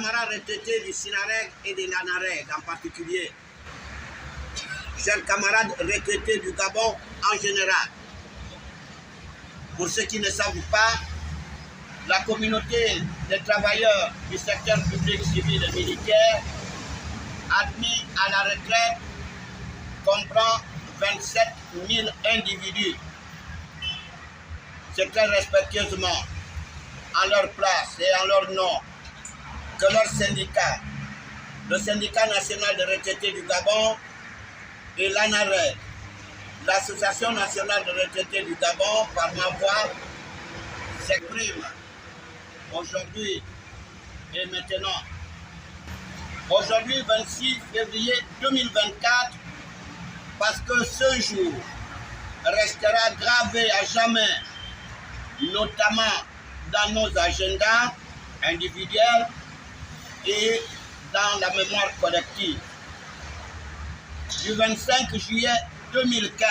camarades retraités du SINAREG et de l'ANAREG en particulier, chers camarades retraités du Gabon en général, pour ceux qui ne savent pas, la communauté des travailleurs du secteur public, civil et militaire admis à la retraite comprend 27 000 individus. C'est très respectueusement, en leur place et en leur nom, que leur syndicat, le syndicat national des retraités du Gabon et l'ANAREG, l'association nationale des retraités du Gabon, par ma voix, s'exprime aujourd'hui et maintenant. Aujourd'hui, 26 février 2024, parce que ce jour restera gravé à jamais, notamment dans nos agendas individuels et dans la mémoire collective. Du 25 juillet 2015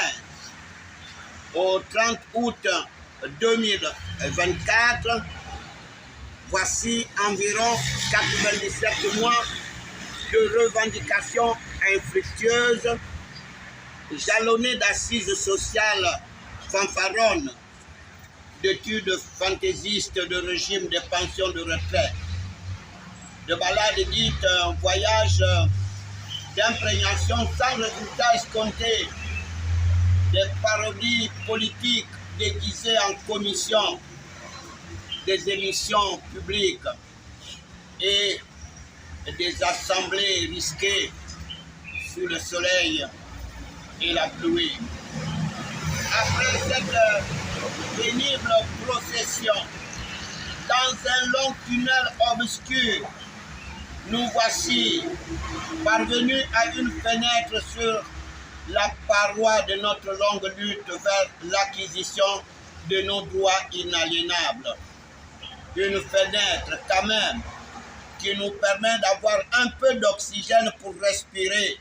au 30 août 2024, voici environ 97 mois de revendications infructueuses, jalonnées d'assises sociales fanfaronnes, d'études fantaisistes de régime de pensions de retraite, de balades dites voyages d'imprégnation sans résultat escompté, des parodies politiques déguisées en commission, des émissions publiques et des assemblées risquées sous le soleil et la pluie. Après cette pénible procession, dans un long tunnel obscur, nous voici parvenus à une fenêtre sur la paroi de notre longue lutte vers l'acquisition de nos droits inaliénables. Une fenêtre quand même qui nous permet d'avoir un peu d'oxygène pour respirer.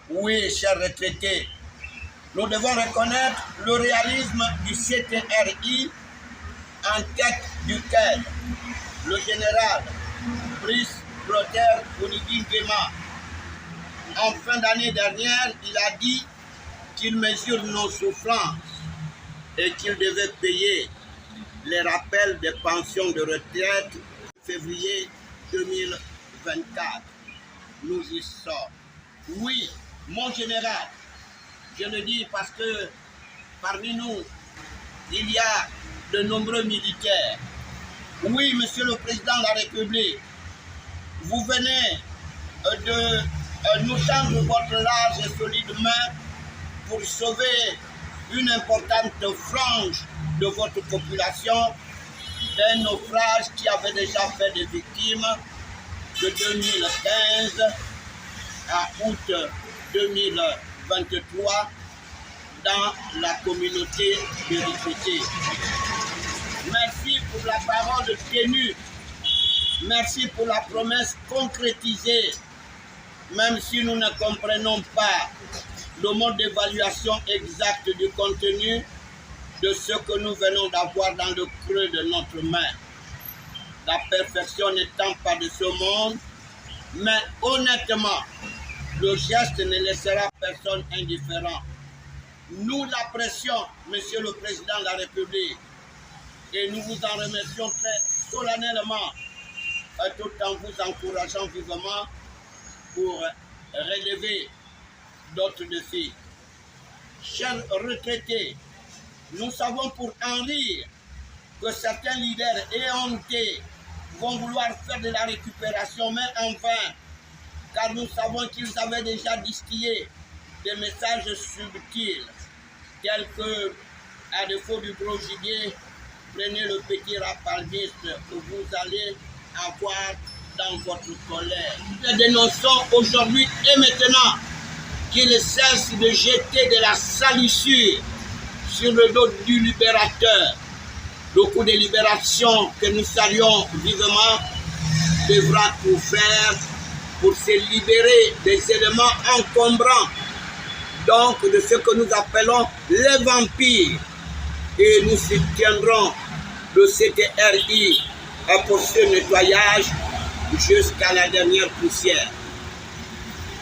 Oui, chers retraités, nous devons reconnaître le réalisme du CTRI en tête duquel le général Brice Clotaire Oligui Nguema, en fin d'année dernière, il a dit qu'il mesure nos souffrances et qu'il devait payer les rappels des pensions de retraite février 2024. Nous y sommes. Oui, mon général, je le dis parce que parmi nous, il y a de nombreux militaires. Oui, monsieur le président de la République, vous venez de nous tendre votre large et solide main pour sauver une importante frange de votre population d'un naufrage qui avait déjà fait des victimes de 2015 à août 2023 dans la communauté des retraités. Merci pour la parole tenue. Merci pour la promesse concrétisée, même si nous ne comprenons pas le mode d'évaluation exact du contenu de ce que nous venons d'avoir dans le creux de notre main. La perfection n'étant pas de ce monde, mais honnêtement, le geste ne laissera personne indifférent. Nous l'apprécions, Monsieur le Président de la République, et nous vous en remercions très solennellement, tout en vous encourageant vivement pour relever d'autres défis. Chers retraités, nous savons pour en rire que certains leaders éhontés vont vouloir faire de la récupération, mais en vain, car nous savons qu'ils avaient déjà distillé des messages subtils, tels que, à défaut du gros gibier, prenez le petit rapaldiste que vous allez avoir dans votre colère. Nous dénonçons aujourd'hui et maintenant qu'il cesse de jeter de la salissure sur le dos du libérateur. Le coup de libération que nous saluons vivement devra tout faire pour se libérer des éléments encombrants, donc de ce que nous appelons les vampires. Et nous soutiendrons le CTRI pour ce nettoyage jusqu'à la dernière poussière.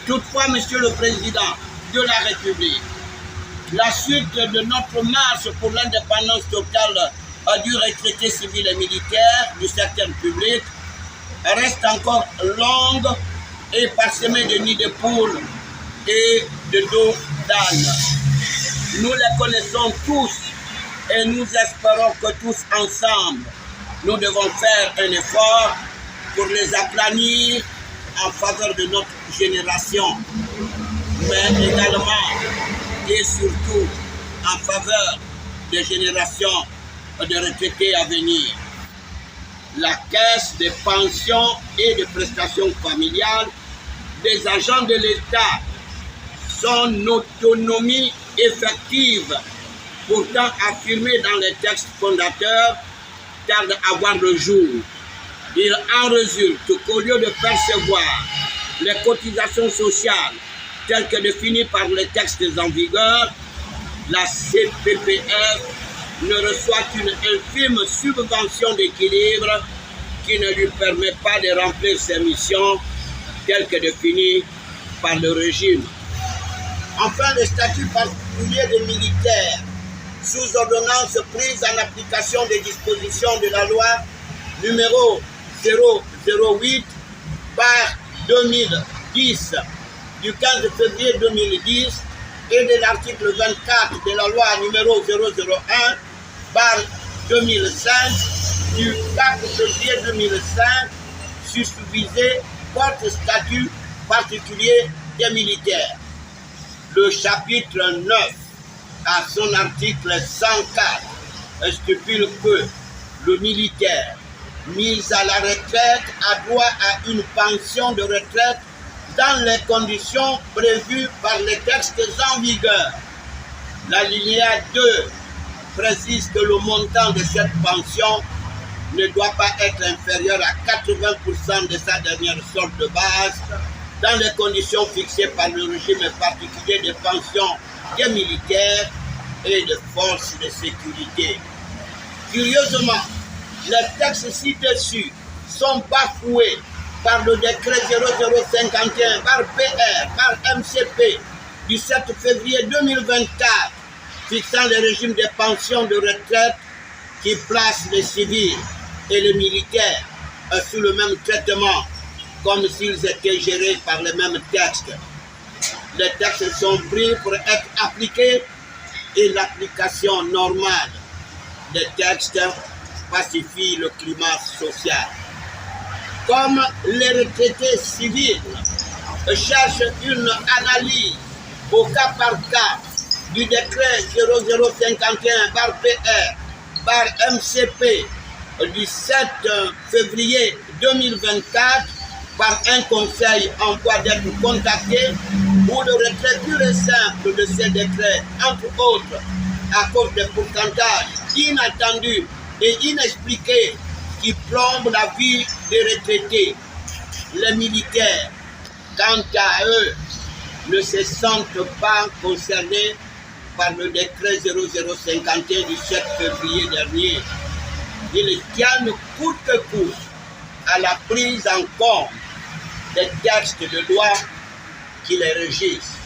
Toutefois, Monsieur le Président de la République, la suite de notre marche pour l'indépendance totale du retraité civil et militaire du secteur public reste encore longue et parsemée de nids de poules et de dos d'âne. Nous les connaissons tous et nous espérons que tous ensemble, nous devons faire un effort pour les aplanir en faveur de notre génération, mais également et surtout en faveur des générations de retraités à venir. La caisse des pensions et des prestations familiales des agents de l'État, son autonomie effective, pourtant affirmée dans les textes fondateurs, tarde à voir le jour. Il en résulte qu'au lieu de percevoir les cotisations sociales telles que définies par les textes en vigueur, la CPPF ne reçoit qu'une infime subvention d'équilibre qui ne lui permet pas de remplir ses missions telles que définies par le régime. Enfin, le statut particulier des militaires, sous ordonnance prise en application des dispositions de la loi numéro 008/2010 du 15 février 2010 et de l'article 24 de la loi numéro 001/2005 du 4 février 2005 susvisé porte statut particulier des militaires. Le chapitre 9 à son article 104 stipule que le militaire mis à la retraite a droit à une pension de retraite dans les conditions prévues par les textes en vigueur. L'alinéa 2 précise que le montant de cette pension ne doit pas être inférieur à 80% de sa dernière solde de base dans les conditions fixées par le régime particulier de pension des militaires et des forces de sécurité. Curieusement, les textes ci-dessus sont bafoués par le décret 0051 par PR, par MCP du 7 février 2024 fixant le régime des pensions de retraite qui place les civils et les militaires sous le même traitement comme s'ils étaient gérés par les mêmes textes. Les textes sont pris pour être appliqués et l'application normale des textes pacifie le climat social. Comme les retraités civils cherchent une analyse au cas par cas du décret 0051 par PR, par MCP du 7 février 2024, par un conseil en voie d'être contacté, ou le retrait pur et simple de ces décrets, entre autres, à cause des pourcentages inattendus et inexpliqués qui plombent la vie des retraités. Les militaires, quant à eux, ne se sentent pas concernés par le décret 0051 du 7 février dernier. Ils tiennent coûte que coûte à la prise en compte des textes de loi qui les régissent.